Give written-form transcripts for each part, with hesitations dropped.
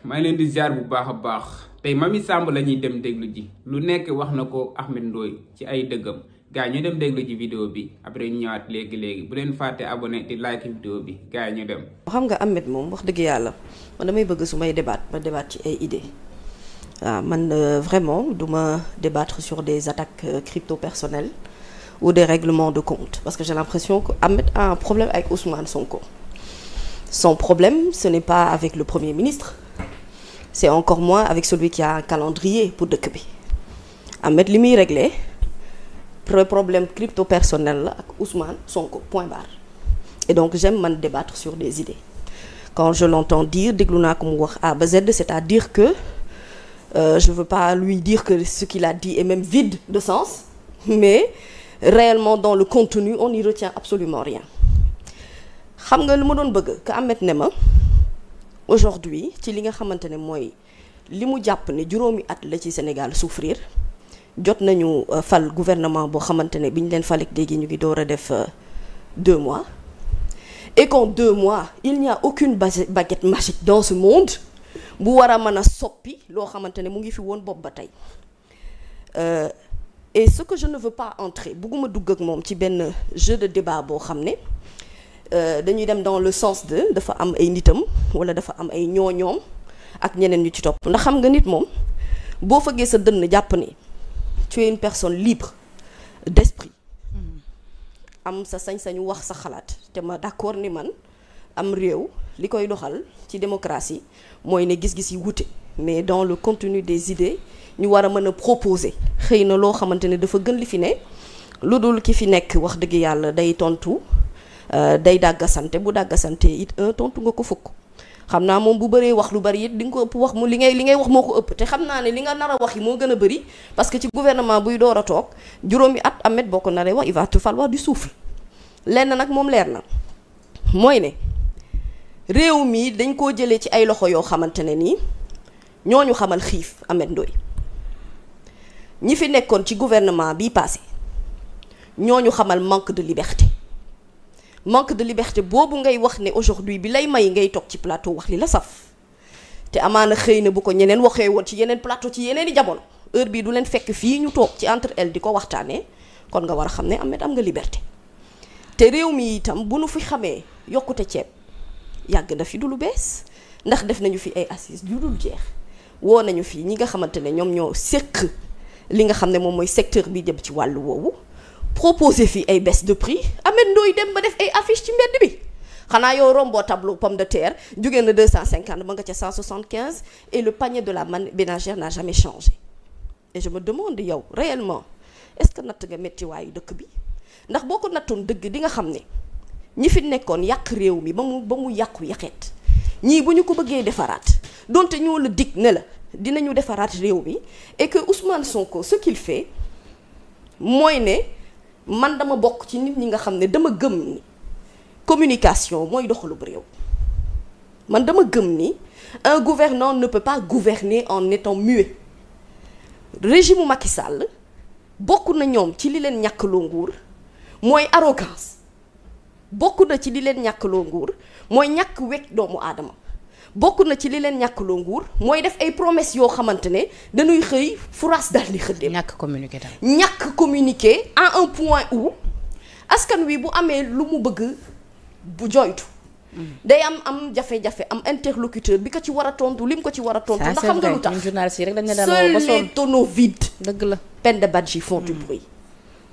maa ngi leen di ziar bu baax a baax tey Mamy Samb la ñuy dem déglu ji lu nekk wax na ko Ahmed Ndoye ci ay dëggam gars yi ñu dem déglu ji vidéo bi après ñu ñëwaat léegi bu leen fàtte abonné di like vidéo bi gars yi ñu dem. xam nga Ahmed moom wax dëgg yàlla man damay bëgg su may débat ma débat ci ay idées waaw man vraiment duma débattre sur des attaques crypto personnelles ou des règlements de compte parce que j'ai l'impression que Ahmed a un problème avec Ousmane Sonko. Son problème ce n'est pas avec le Premier ministre c'est encore moins avec celui qui a un calendrier pour dëkk bi Ahmed li muy réglé problème crypto personnel la ak Ousmane Sonko point barre et donc j'aime man débattre sur des idées quand je l'entends dire déglu naa ko mu wax A ba Z c'est-à-dire que je veux pas lui dire que ce qu'il a dit est même vide de sens mais réellement dans le contenu on n'y retient absolument rien xam nga lu ma doon bëgg que Ahmed ne ma aujourd'hui ci li nga xamante ne mooy li mu jàpp ne juróomi at la ci Sénégal souffrir jot nañu fal gouvernement boo xamante ne bi ñu leen falek léegi ñu ngi door a def 2 mois et qu'en 2 mois il n'y a aucune baguette magique dans ce monde bu war a mën a soppi loo xamante ne mu ngi fi woon bopp ba tey et ce que je ne veux pas entrer bugguma dugg ak moom ci benn jeu de débat boo xam ne dañuy dem dans le sens de dafa am ay nitam wala dafa am ay ñooñoom ak ñeneen ñu ci topp ndax xam nga nit moom boo fëggee sa dënn jàpp ni tu es une personne libre d'esprit am sa sañ-sañu wax sa xalaat te ma d'accord ni man am réew li koy doxal ci démocratie mooy ne gis-gis yi wute mais dans le contenu des idées ñu war a mën a proposer xëy na loo xamante ne dafa gën li fi ne lu dul ki fi nekk wax dëgg yàlla day tontu day dàggasante bu dàggasante it tontu nga ko fukk xam naa moom bu bëree wax lu bari it di nga ko ëpp wax mu li ngay wax moo ko ëpp te xam naa ne li nga nar a wax yi moo gën a bëri parce que ci gouvernement buy door a toog juróomi at Ahmed boo ko naree wax il va te falloir du souffle lenn nag moom leer na mooy ne réew mi dañ koo jëlee ci ay loxo yoo xamante ne nii ñooñu xamal xiif Ahmed Ndoye ñi fi nekkoon ci gouvernement bii passé ñooñu xamal manque de liberté boobu ngay wax ne aujourd'hui bi lay may ngay toog ci plateau wax li la saf te amaana xëy na bu ko ñeneen waxee woon ci yeneen plateau ci yeneen i jamono heure bii du leen fekk fii ñu toog ci entre elles di ko waxtaanee kon nga war a xam ne Ahmed am nga liberté te réew mi itam bu nu fi xamee yokkute ceeb yàgg na fi du lu bees ndax def nañu fi ay assises yu dul jeex woo nañu fi ñi nga xamante ne ñoom ñoo séq li nga xam ne moom mooy secteur bi jëm ci wàllu woowu proposer fii ay baisse de prix Ahmed Ndoye dem ba def ay affiche ci mbedd bi xanaa yow romboo tableau pomme de terre jógee na 250 ba nga ca 175 et le panier de la ménagère n'a jamais changé et je me demande yow réellement est-ce que natt nga méttiwaayu dëkk bi ndax boo ko nattoon dëgg di nga xam ne ñi fi nekkoon yàq réew mi ba mu yàqu yàqeet ñii bu ñu ko bëggee defaraat donte ñoo la dig ne la dinañu defaraat réew mi et que Ousmane Sonko ce qu'il fait mooy ne man dama bokk ci nit ñi nga xam ne dama gëm ni communication mooy doxalub réew man dama gëm ni un gouvernant ne peut pas gouverner en étant muet régime Macky Sall bokk na ñoom ci li leen ñàkkloo nguur mooy arrogance bokk na ci li leen ñàkkloo nguur mooy ñàkk wekk doomu aadama bokk na ci li leen ñàkkloo nguur mooy def ay promesses yoo xamante ne dañuy xëy furaas daal di xëddee. ñàkk communiquer à un point où askan wi bu amee lu mu bëgg bu joytu day am jafe-jafe am interlocuteur bi ko ci war a tontu lim ko ci war a tontu. ndax xam nga lu tax seuls les tonneaux vides. dëgg la Penda Badji font du bruit.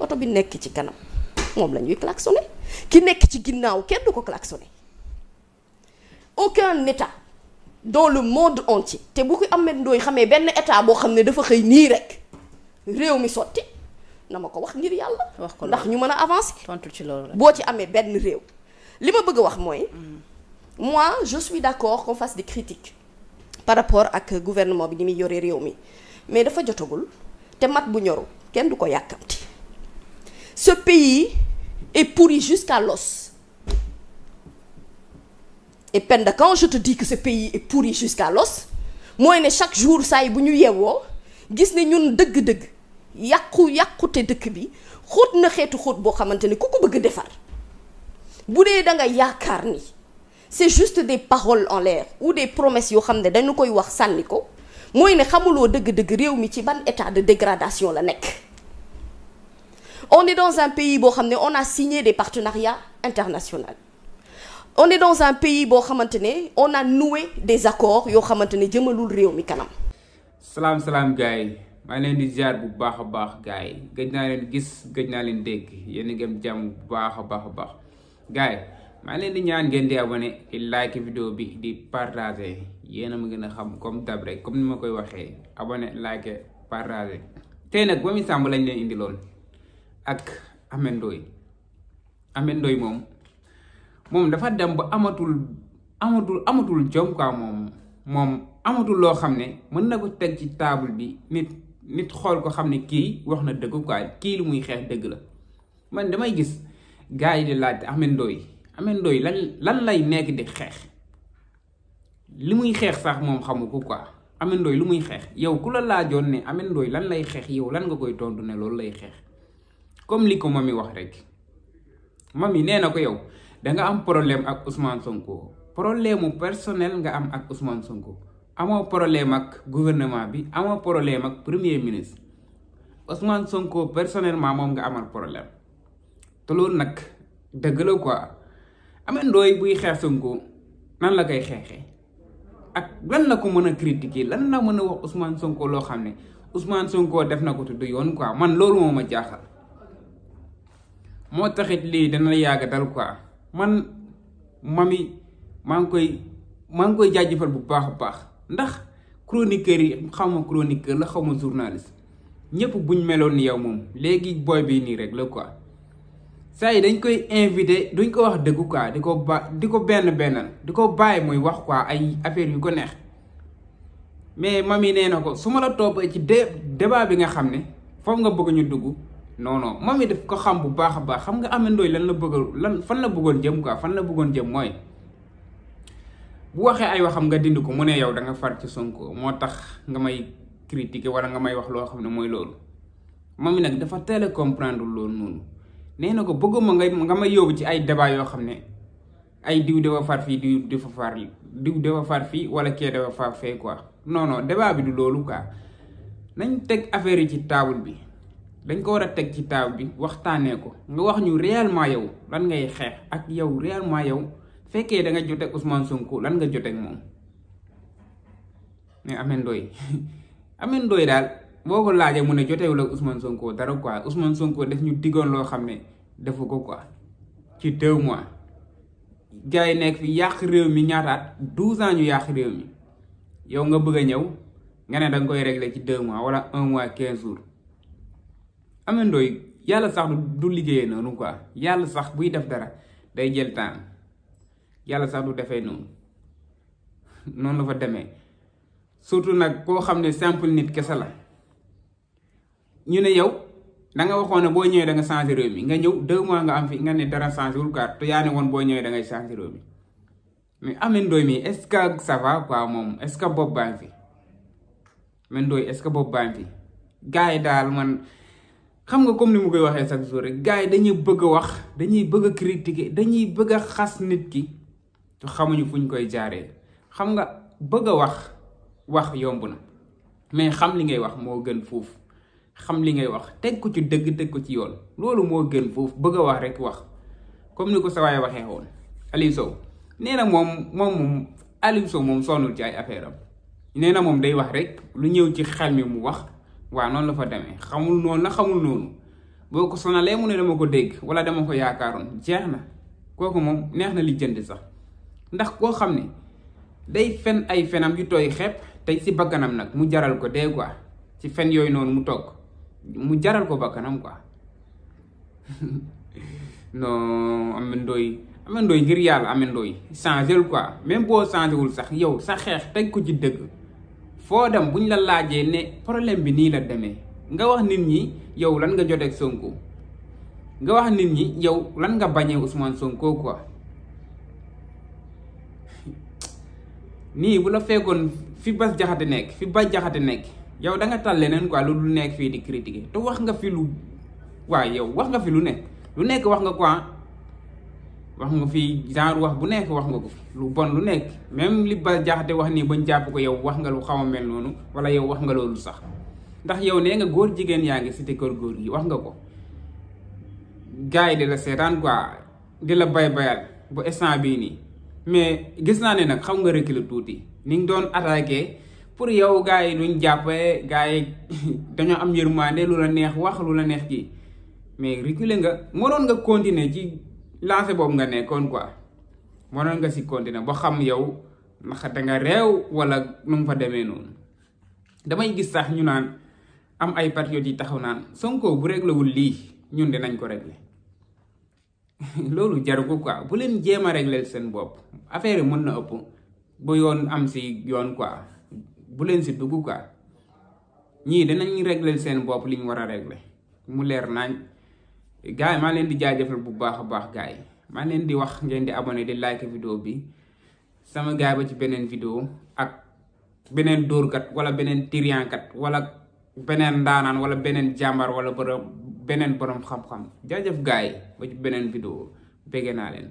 oto bi nekk ci kanam moom la ñuy klaxonné ki nekk ci ginnaaw kenn du ko klaxonné aucun état dans le monde entier te bu ko Ahmed Ndoye xamee benn état boo xam ne dafa xëy nii rek réew mi sotti na ma ko wax ngir yàlla. wax ko ndax ñu mën a avancer. tontu ci loolu boo ci amee benn réew. li ma bëgg a wax mooy. moi je suis d'accord qu'on fasse des critiques par rapport ak gouvernement bi ni muy yore réew mi mais dafa jotagul te mat bu ñoru kenn du ko yàkkamti. ce pays est pourri jusqu'à l'os. Et Penda, quand je te dis que ce pays est pourri jusqu'à l'os mooy ne chaque jour saa yi bu ñu yeewoo gis ne ñun dëgg-dëgg yàqute dëkk bi xóot na xeetu xóot boo xamante ne ku ko bëgg defar bu dee da nga yaakaar ni c'est juste des paroles en l'air ou des promesses yoo xam ne dañu koy wax sànni ko mooy ne xamuloo dëgg-dëgg réew mi ci ban état de dégradation la nekk. On est dans un pays boo xam ne on a signé des partenariats internationaux. On est dans un pays boo xamante ne on a noué des accords yoo xamante ne jëmalul réew mi kanam. salaam gars yi maa leen di ziar bu baax a baax gars yi gëj naa leen gis gëj naa leen dégg yéen a ngi am jàmm bu baax a baax gars yi maa leen di ñaan ngeen di abonné di like vidéo bi di partager yéen a ma gën a xam comme dab rek comme ni ma koy waxee abonné like partager. tey nag Mamy Samb lañ leen indiloon ak Ameth Ndoye moom dafa dem ba amatul jom quoi moom amatul loo xam ne mën na ko teg ci table bi nit xool ko xam ne kii wax na dëgg quoi kii lu muy xeex dëgg la. man damay gis gars yi di laaj Ameth Ndoye lan lay nekk di xeex li muy xeex sax moom xamu ko quoi. Ameth Ndoye lu muy xeex yow ku la laajoon ne Ameth Ndoye lan lay xeex yow lan nga koy tontu ne loolu lay xeex comme li ko Mamy wax rek. Mamy nee na ko yow danga am problème ak Ousmane Sonko problème mu personnel nga am ak Ousmane Sonko amoo problème ak gouvernement bi amoo problème ak premier ministre Ousmane Sonko personnellement moom nga amal problème te loolu nag dëgg la quoi. Ameth Ndoye buy xeex Sonko nan la koy xeexee ak lan la ko mën a critiquer lan la mën a wax Ousmane Sonko loo xam ne Ousmane Sonko def na ko te du yoon quoi man loolu moo ma jaaxal. moo taxit lii dana yàgg dal quoi man Mamy maa ngi koy jaajëfal bu baax a baax ndax chroniqueur yi xaw ma chroniqueur la xaw ma journaliste ñëpp buñ meloon ni yow moom léegi booy bi nii rek la quoi. saa yi dañ koy invité duñ ko wax dëgg quoi di ko bennal di ko bàyyi muy wax quoi ay affaire yu ko neex mais Mamy nee na ko su ma la toppee ci débat bi nga xam ne foofu nga bëgg ñu dugg. non Mamy daf ko xam bu baax a baax xam nga Ameth Ndoye fan la bëggoon jëm quoi fan la bëggoon jëm mooy bu waxee ay waxam nga dind ko mu ne yow da nga far ci Sonko moo tax nga may critiquer wala nga may wax loo xam ne mooy loolu. Mamy nag dafa teel a comprendre loolu noonu nee na ko bëgguma nga may yóbbu ci ay débat yoo xam ne ay diw dafa far fii diw dafa far fii wala kee dafa far fee quoi non débat bi du loolu quoi nañ teg affaire yi ci table bi. dañ ko war a teg ci table bi waxtaanee ko nga wax ñu réellement yow lan ngay xeex ak yow réellement yow fekkee da nga joteeg Ousmane Sonko lan nga joteeg moom. mais Ameth Ndoye daal boo ko laajee mu ne joteewul ak Ousmane Sonko dara quoi Ousmane Sonko def ñu diggoon loo xam ne defu ko quoi ci 2 mois. gars yi nekk fi yàq réew mi ñaataat 12 ans ñu yàq réew mi yow nga bëgg a ñëw nga ne da nga koy régler ci 2 mois wala 1 mois 15 jours. Ameth Ndoye yàlla sax du liggéeyee noonu quoi yàlla sax buy def dara day jël temps yàlla sax du defee noonu la fa demee surtout nag koo xam ne simple nit kese la ñu ne yow da nga waxoon ne boo ñëwee da nga changé réew mi nga ñëw 2 mois nga am fi nga ne dara changé wul quoi te yaa ne woon boo ñëwee da ngay changé réew mi mais Ameth Ndoye mi est-ce que ça va quoi moom est-ce que bopp baa ngi fi Ameth Ndoye est-ce que bopp baa ngi fi gars yi daal man. xam nga comme ni mu koy waxee chaque jour rek gars yi dañuy bëgg a wax dañuy bëgg a critiquer dañuy bëgg a xas nit ki te xamuñu fu ñu koy jaaree xam nga bëgg a wax yomb na mais xam li ngay wax moo gën foofu xam li ngay wax teg ko ci dëgg teg ko ci yoon loolu moo gën foofu bëgg a wax rek wax comme ni ko sa waay waxee woon. Aliou Sow nee na moom Aliou Sow moom sonnul ci ay affaire am nee na moom day wax rek lu ñëw ci xel mi mu wax. waaw noonu la fa demee xamul noonu boo ko sonalee mu ne dama ko dégg wala dama ko yaakaaroon jeex na kooku moom neex na lijjanti sax ndax koo xam ne day fen ay fenam yu tooy xepp tey si bakkanam nag mu jaral ko dee quoi ci fen yooyu noonu mu toog mu jaral ko bakkanam quoi non Ameth Ndoye ngir yàlla Ameth Ndoye changé quoi même boo changé wul sax yow sa xeex teg ko ci dëgg. foo dem buñ la laajee ne problème bi nii la demee nga wax nit ñi yow lan nga joteeg Sonko nga wax nit ñi yow lan nga bañee Ousmane Sonko quoi nii bu la fekkoon fi Bass Diakhaté nekk yow da nga tal leneen quoi lu dul nekk fii di critiquer te wax nga fi lu waaye yow wax nga fi lu nekk wax nga quoi wax nga fi genre wax bu nekk wax nga ko fi lu bon lu nekk même li ba jaxate wax nii bañ jàpp ko yow wax nga lu xaw a mel noonu wala yow wax nga loolu sax ndax yow nee nga góor jigéen yaa ngi cité kër góor gi wax nga ko gars yi di la seetaan quoi di la bayal bu instant bii nii mais gis naa ne nag xam nga reculer tuuti ni nga doon attaqué pour yow gars yi duñ jàppee gars yi dañoo am yërmande lu la neex wax lu la neex kii mais reculer nga mënoon nga continuer ci lancé boobu nga nekkoon quoi mënoon nga si continuer ba xam yow ndax danga réew wala nu mu fa demee noonu damay gis sax ñu naan am ay patriotes yi taxaw naan Sonko bu réglewul lii ñun dinañ ko régler loolu jaru ko quoi bu leen jéem a régler seen bopp affaire yi mën na ëpp bu yoon am si yoon quoi bu leen si dugg quoi ñii dinañ régler seen bopp li ñu war a régler mu leer nañ gars yi maa leen di jaajëfal bu baax a baax gars yi maa leen di wax ngeen di abonné di like vidéo bi sama gars yi ba ci beneen vidéo ak beneen dóorkat wala beneen tiriyankat wala beneen ndaanaan wala beneen jàmbar wala beneen borom xam-xam jaajëf gars yi ba ci beneen vidéo bëgg naa leen